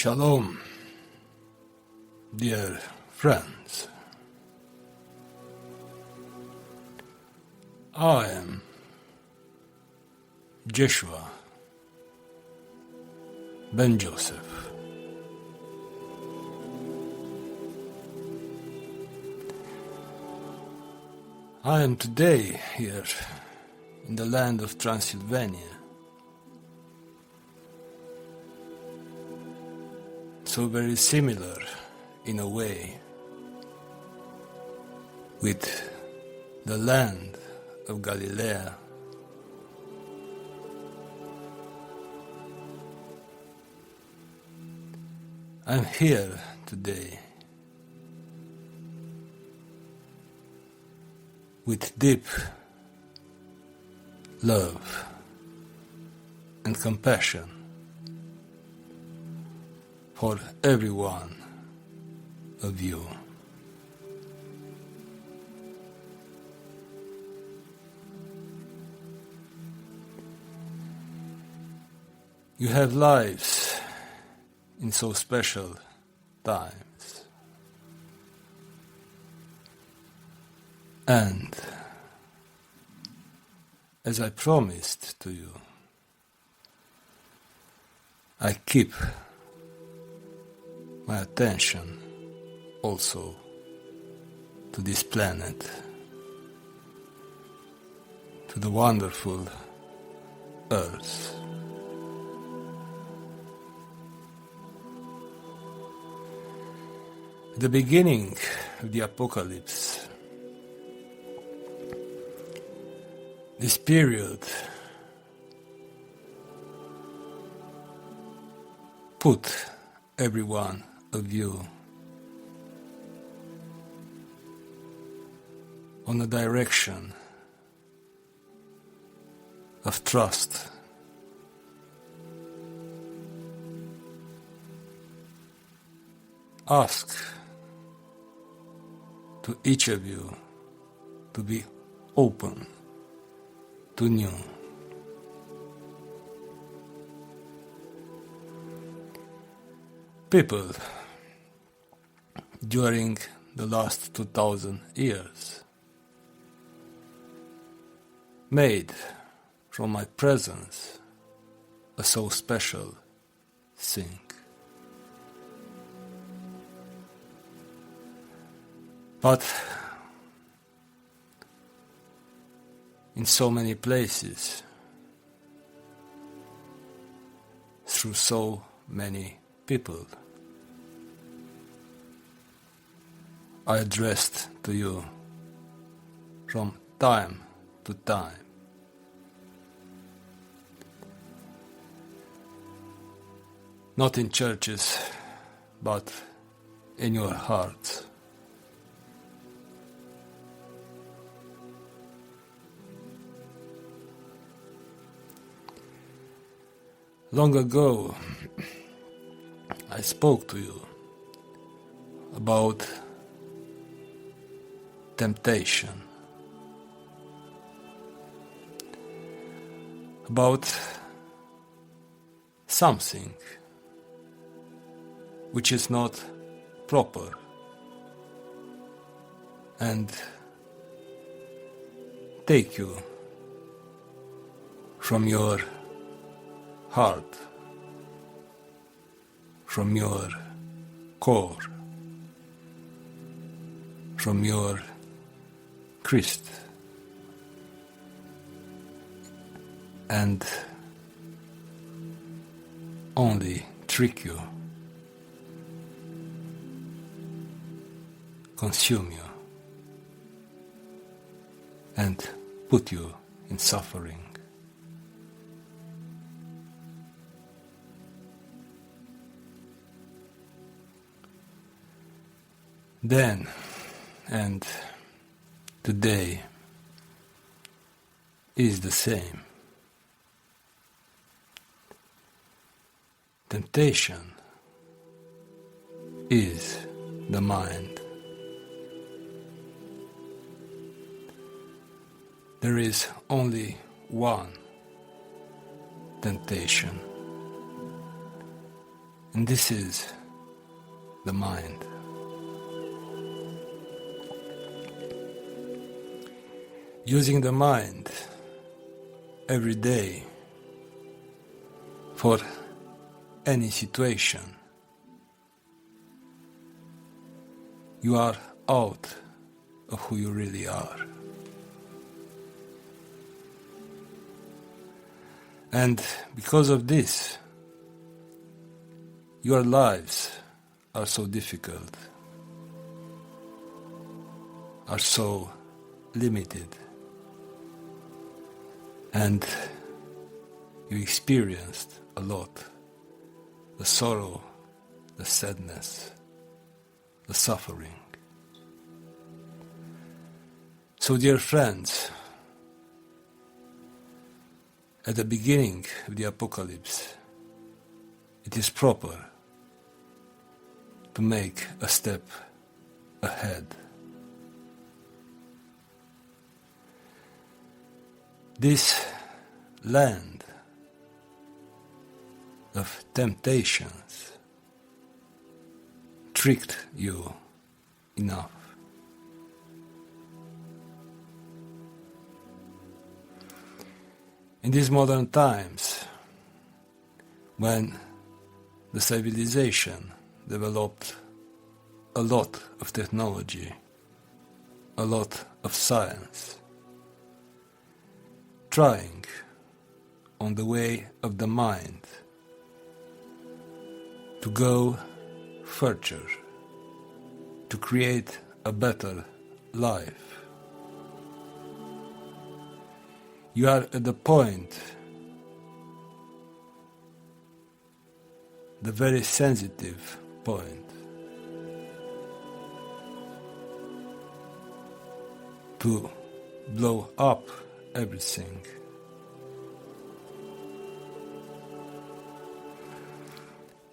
Shalom, dear friends. I am Jeshua ben Joseph. I am today here in the land of Transylvania, so very similar in a way with the land of Galilee. I'm here today with deep love and compassion for every one of you. You have lives in so special times, and as I promised to you, I keep my attention also to this planet, to the wonderful Earth. At the beginning of the apocalypse, this period put every one of you on a direction of trust. Ask to each of you to be open to new. People during the last 2000 years made from my presence a so special thing. But in so many places, through so many people, I addressed to you from time to time. Not in churches, but in your hearts. Long ago, I spoke to you about temptation, about something which is not proper and take you from your heart, from your core, from your Christ, and only trick you, consume you, and put you in suffering. Then and today is the same. Temptation is the mind. There is only one temptation, And this is the mind. Using the mind every day for any situation, you are out of who you really are. And because of this, your lives are so difficult, are so limited, and you experienced a lot, the sorrow, the sadness, the suffering. So, dear friends, at the beginning of the apocalypse, it is proper to make a step ahead. This land of temptations tricked you enough. In these modern times, when the civilization developed a lot of technology, a lot of science, trying on the way of the mind to go further, to create a better life. You are at the point, the very sensitive point, to blow up everything.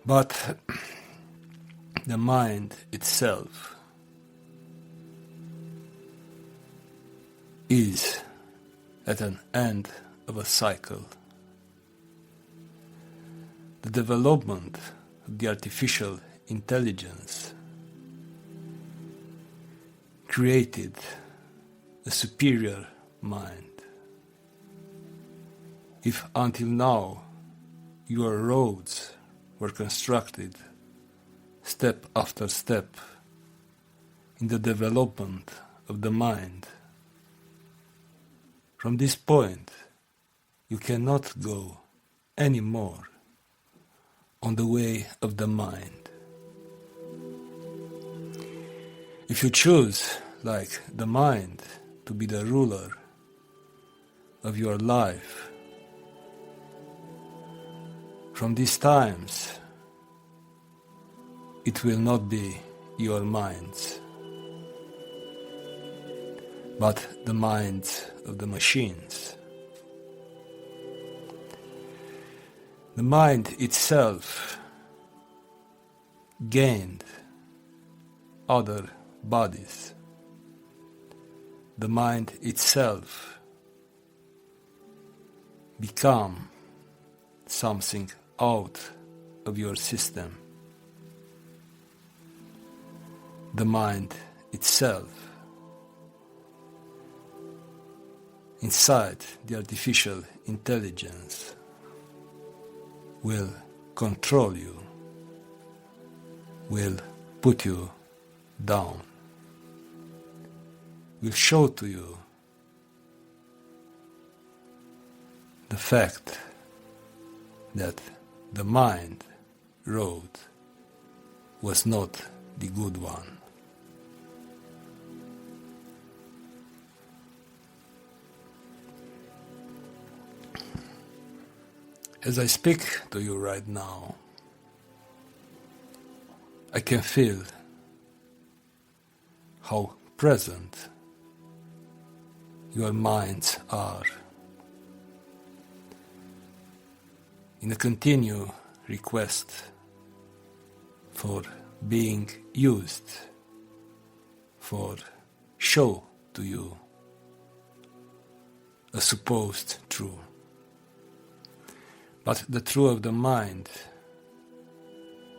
But the mind itself is at an end of a cycle. The development of the artificial intelligence created a superior mind. If until now your roads were constructed step after step in the development of the mind, from this point you cannot go any more on the way of the mind. If you choose, like the mind, to be the ruler of your life, from these times it will not be your minds, but the minds of the machines. The mind itself gained other bodies. The mind itself became something out of your system. The mind itself, inside the artificial intelligence, will control you, will put you down, will show to you the fact that the mind road was not the good one. As I speak to you right now, I can feel how present your minds are in a continued request for being used, for show to you a supposed truth. But the truth of the mind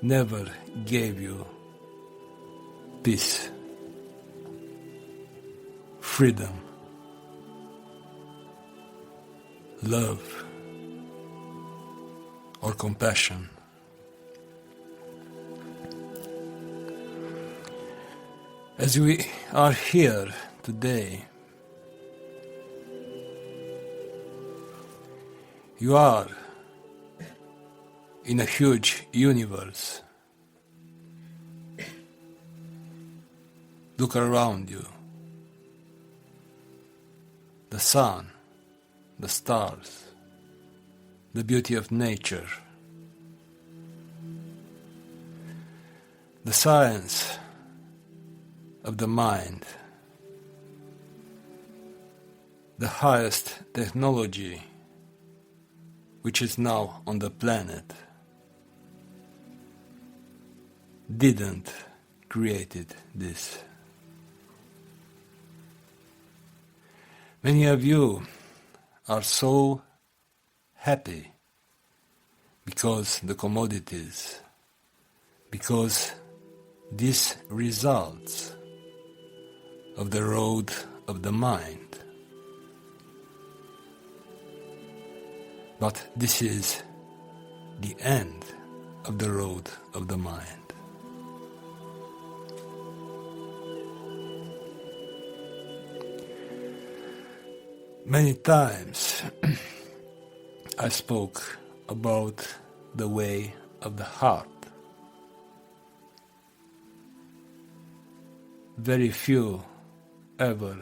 never gave you peace, freedom, love, or compassion. As we are here today, you are in a huge universe. Look around you. The sun, the stars, the beauty of nature, the science of the mind, the highest technology which is now on the planet, didn't created this. Many of you are so happy because the commodities, because this results of the road of the mind. But this is the end of the road of the mind. Many times I spoke about the way of the heart. Very few ever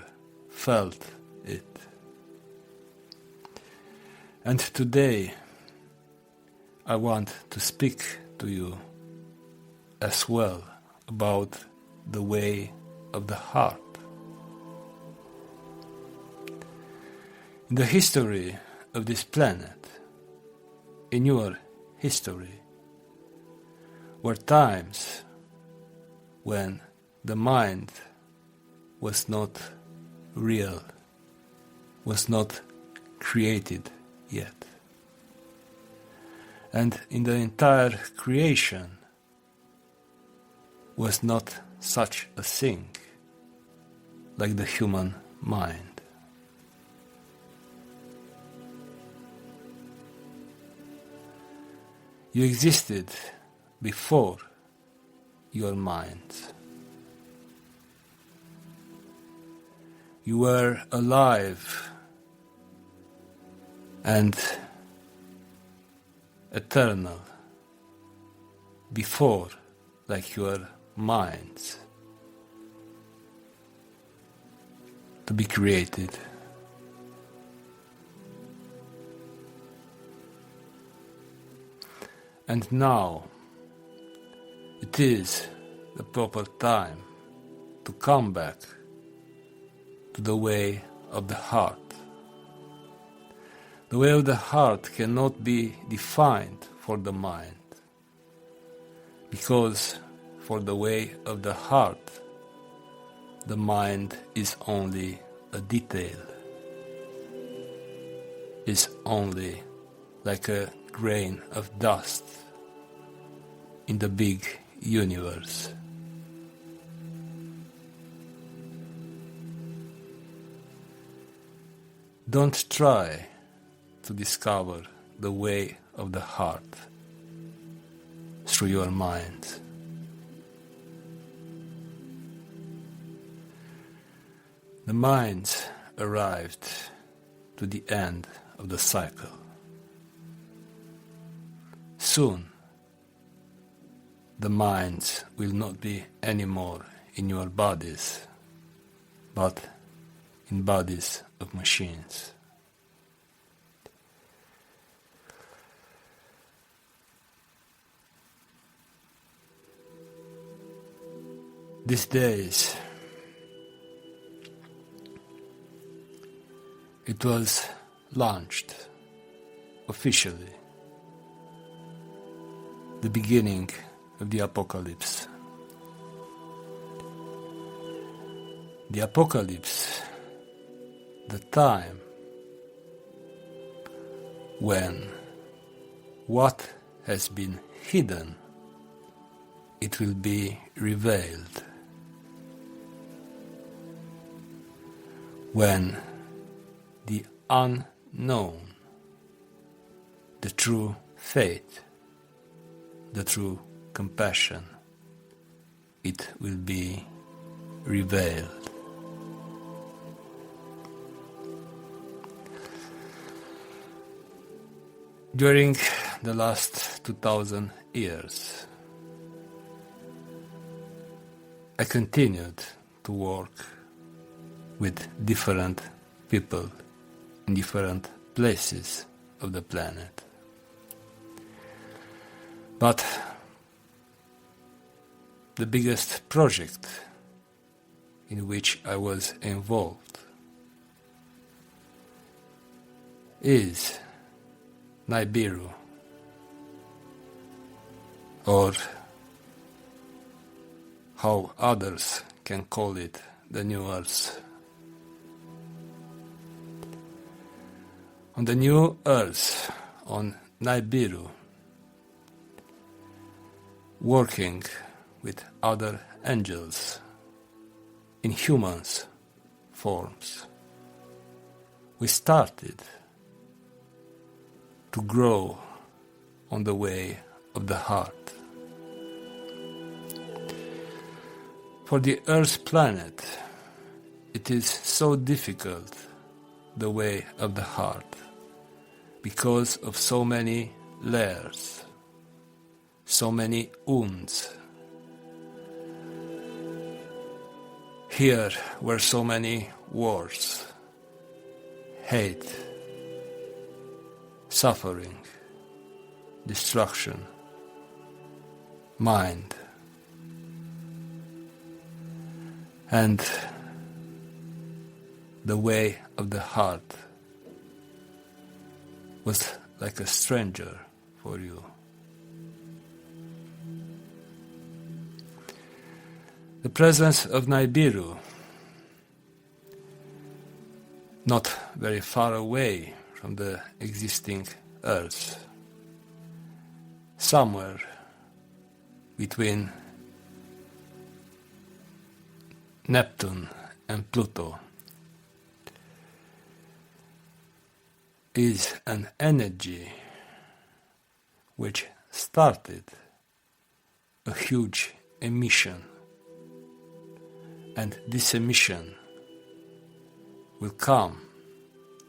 felt it. And today I want to speak to you as well about the way of the heart. In the history of this planet, in your history, were times when the mind was not real, was not created yet. And in the entire creation was not such a thing like the human mind. You existed before your mind. You were alive and eternal before, like your minds, to be created. And now it is the proper time to come back to the way of the heart. The way of the heart cannot be defined for the mind, because for the way of the heart, the mind is only a detail, is only like a grain of dust in the big universe. Don't try to discover the way of the heart through your mind. The mind arrived to the end of the cycle. Soon, the minds will not be anymore in your bodies, but in bodies of machines. These days, it was launched officially, the beginning of the apocalypse. The apocalypse, the time when what has been hidden it will be revealed. When the unknown, the true faith, the true compassion, it will be revealed. During the last 2000 years, I continued to work with different people in different places of the planet. But the biggest project in which I was involved is Nibiru, or how others can call it, the New Earth. On the New Earth, on Nibiru, working with other angels in humans forms, we started to grow on the way of the heart. For the Earth planet, it is so difficult, the way of the heart, because of so many layers, so many wounds. Here were so many wars, hate, suffering, destruction, mind, and the way of the heart was like a stranger for you. The presence of Nibiru, not very far away from the existing Earth, somewhere between Neptune and Pluto, is an energy which started a huge emission, and this emission will come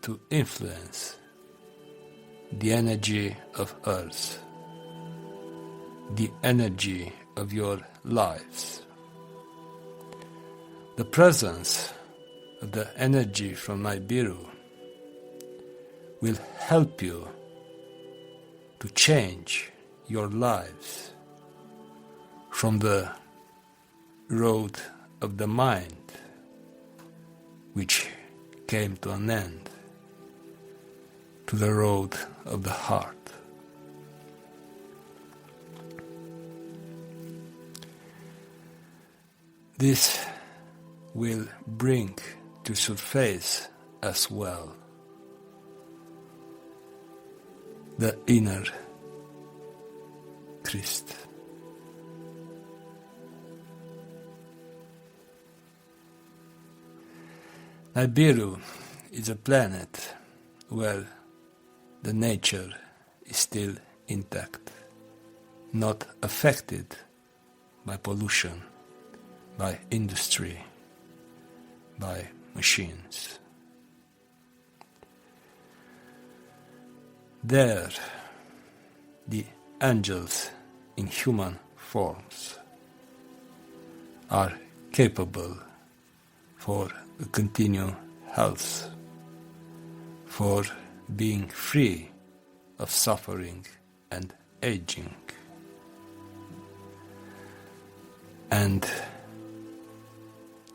to influence the energy of Earth, the energy of your lives. The presence of the energy from Nibiru will help you to change your lives from the road of the mind, which came to an end, to the road of the heart. This will bring to surface as well the inner Christ. Nibiru is a planet where the nature is still intact, not affected by pollution, by industry, by machines. There, the angels in human forms are capable for a continued health, for being free of suffering and aging, and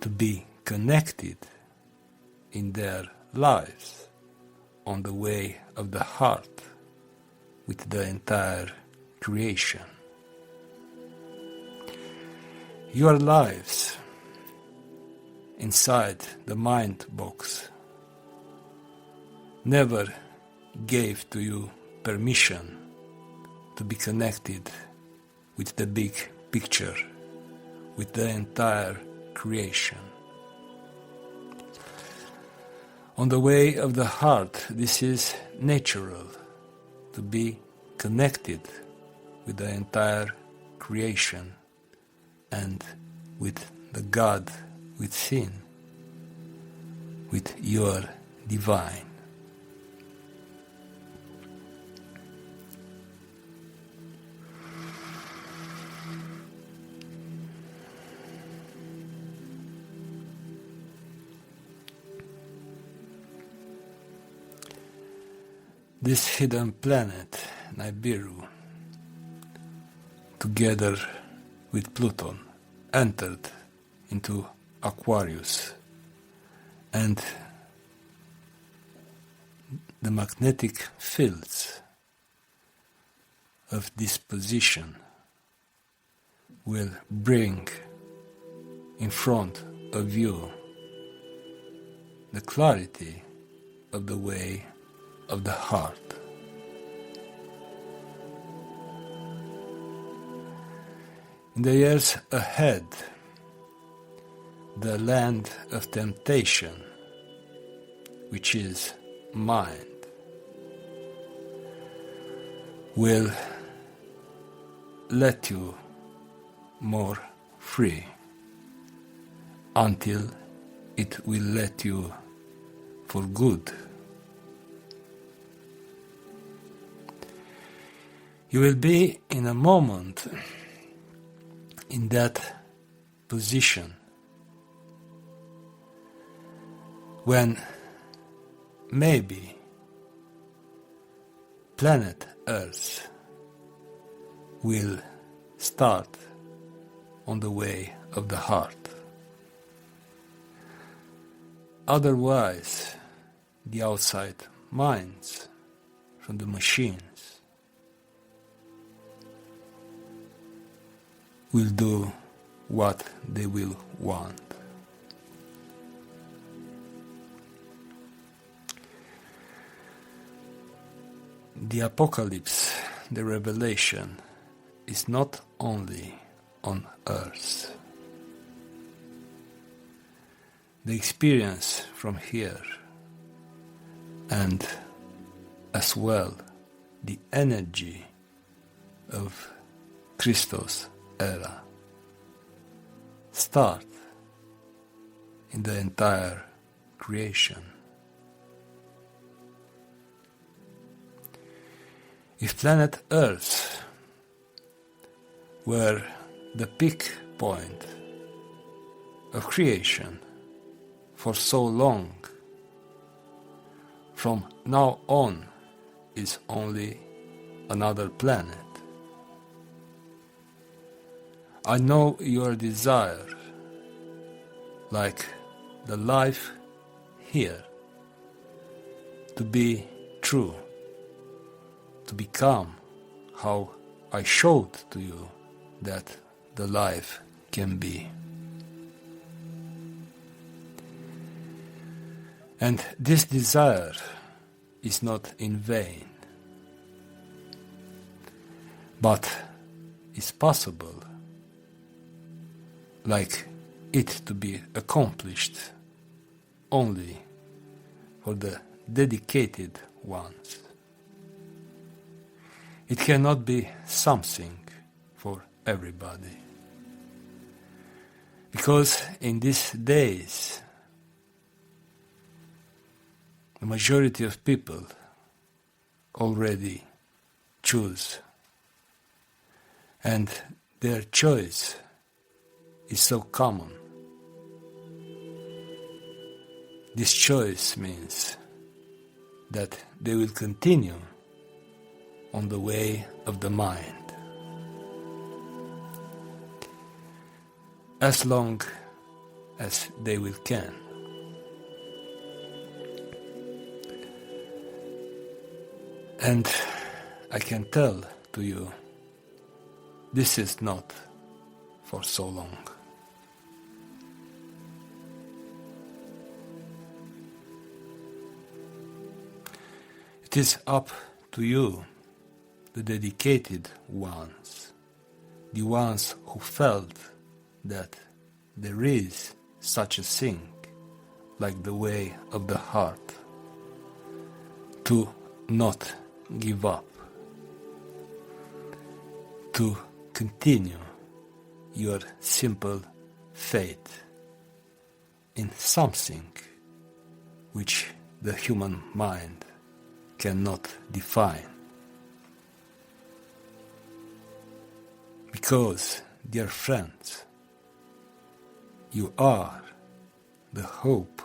to be connected in their lives on the way of the heart with the entire creation. Your lives inside the mind box never gave to you permission to be connected with the big picture with the entire creation. On the way of the heart, this is natural, to be connected with the entire creation and with the God within, with your divine. This hidden planet, Nibiru, together with Pluton, entered into Aquarius, and the magnetic fields of this position will bring in front of you the clarity of the way of the heart. In the years ahead, the land of temptation, which is mind, will let you more free until it will let you for good. You will be in a moment in that position when maybe planet Earth will start on the way of the heart. Otherwise, the outside minds from the machines will do what they will want. The apocalypse, the revelation, is not only on earth. The experience from here, and as well the energy of Christos era, start in the entire creation. If planet Earth were the peak point of creation for so long, from now on is only another planet. I know your desire, like the life here, to be true, to become how I showed to you that the life can be. And this desire is not in vain, but is possible, like it to be accomplished only for the dedicated ones. It cannot be something for everybody, because in these days the majority of people already choose, and their choice is so common. This choice means that they will continue on the way of the mind as long as they will can. And I can tell to you, this is not for so long. It is up to you, the dedicated ones, the ones who felt that there is such a thing like the way of the heart, to not give up, to continue your simple faith in something which the human mind cannot define. Because, dear friends, you are the hope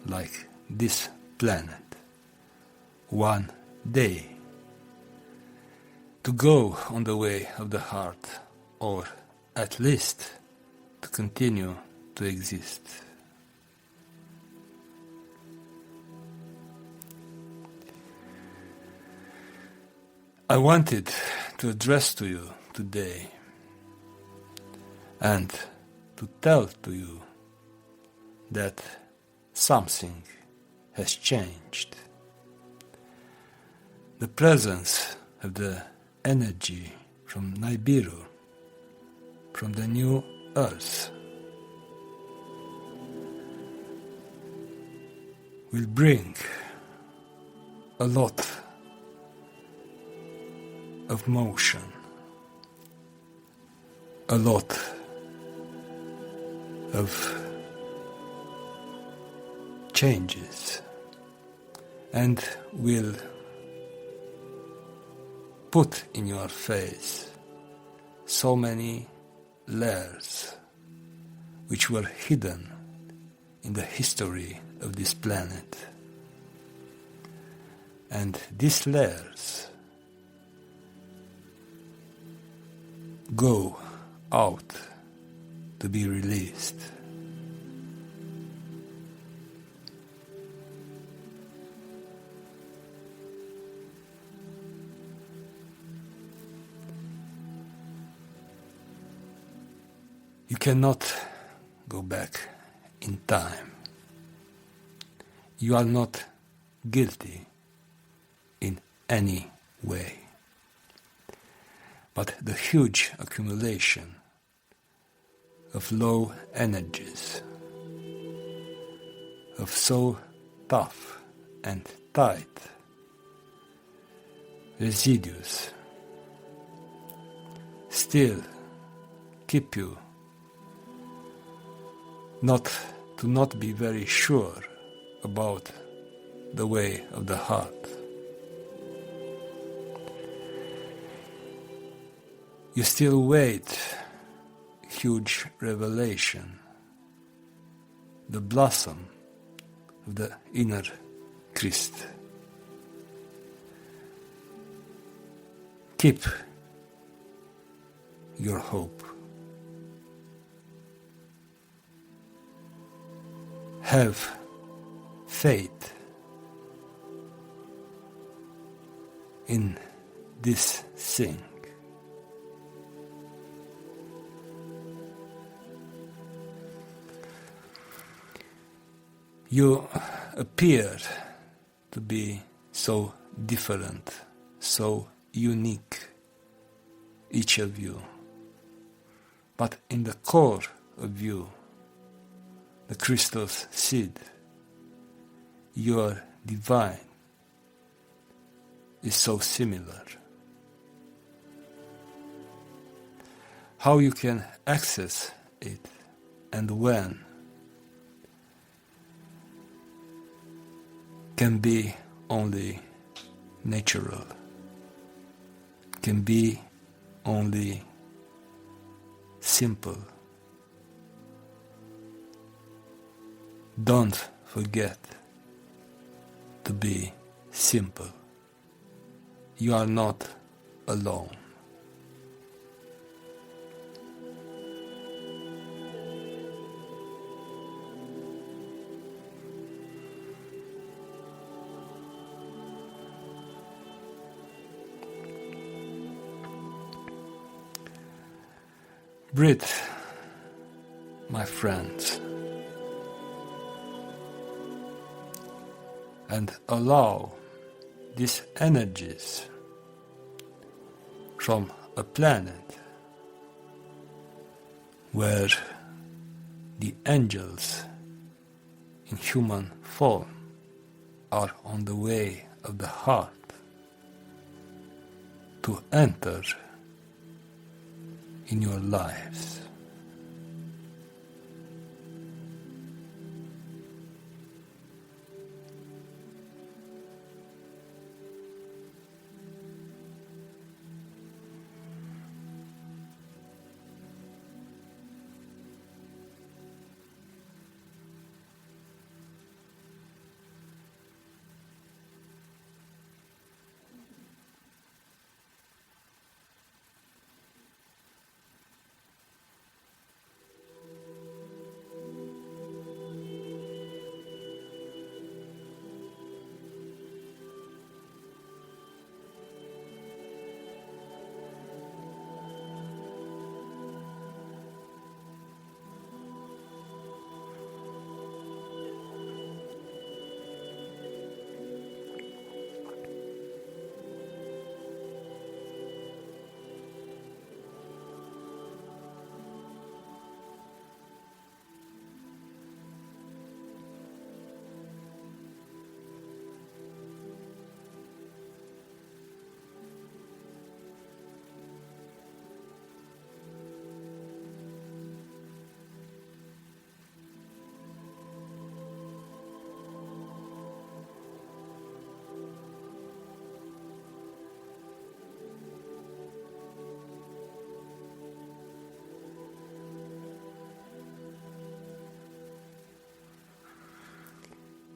like this planet, one day, to go on the way of the heart, or at least to continue to exist. I wanted to address to you today and to tell to you that something has changed. The presence of the energy from Nibiru, from the new earth, will bring a lot of motion, a lot of changes, and will put in your face so many layers which were hidden in the history of this planet. And these layers go out to be released. You cannot go back in time. You are not guilty in any way. But the huge accumulation of low energies, of so tough and tight residues, still keep you not be very sure about the way of the heart. You still wait huge revelation, the blossom of the inner Christ. Keep your hope. Have faith in this thing. You appear to be so different, so unique, each of you. But in the core of you, the Christos seed, your divine, is so similar. How you can access it and when can be only natural, can be only simple. Don't forget to be simple. You are not alone. Breathe, my friends, and allow these energies from a planet where the angels in human form are on the way of the heart to enter in your lives.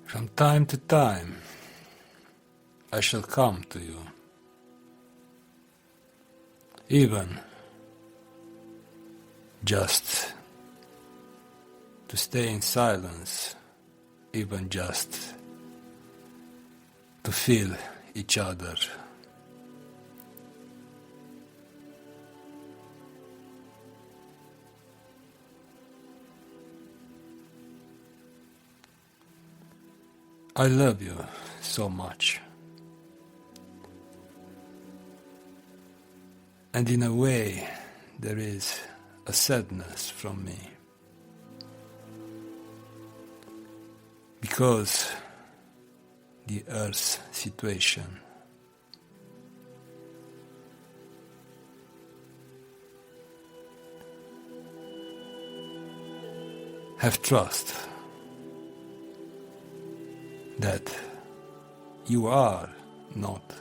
From time to time, I shall come to you, even just to stay in silence, even just to feel each other. I love you so much. And in a way, there is a sadness from me. Because the Earth's situation have trust that you are not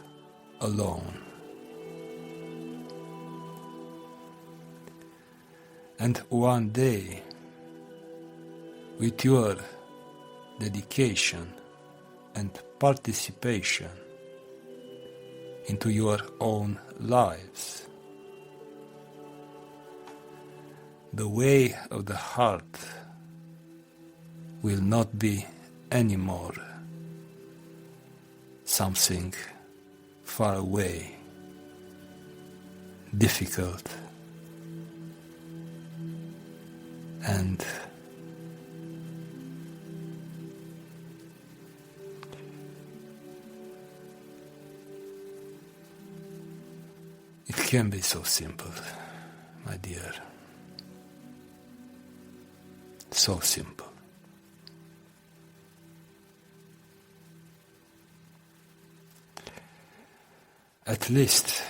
alone. And one day, with your dedication and participation into your own lives, the way of the heart will not be anymore something far away, difficult, and it can be so simple, my dear, so simple. At least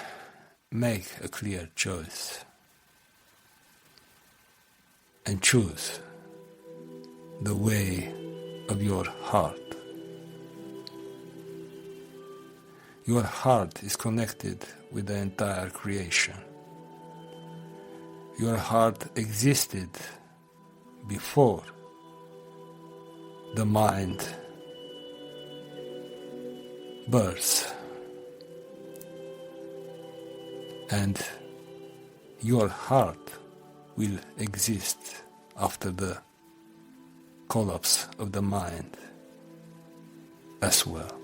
make a clear choice and choose the way of your heart. Your heart is connected with the entire creation. Your heart existed before the mind births. And your heart will exist after the collapse of the mind as well.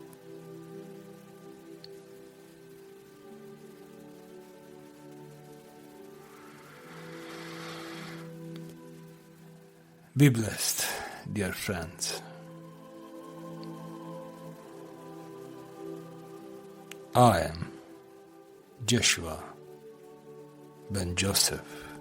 Be blessed, dear friends. I am Jeshua ben Joseph.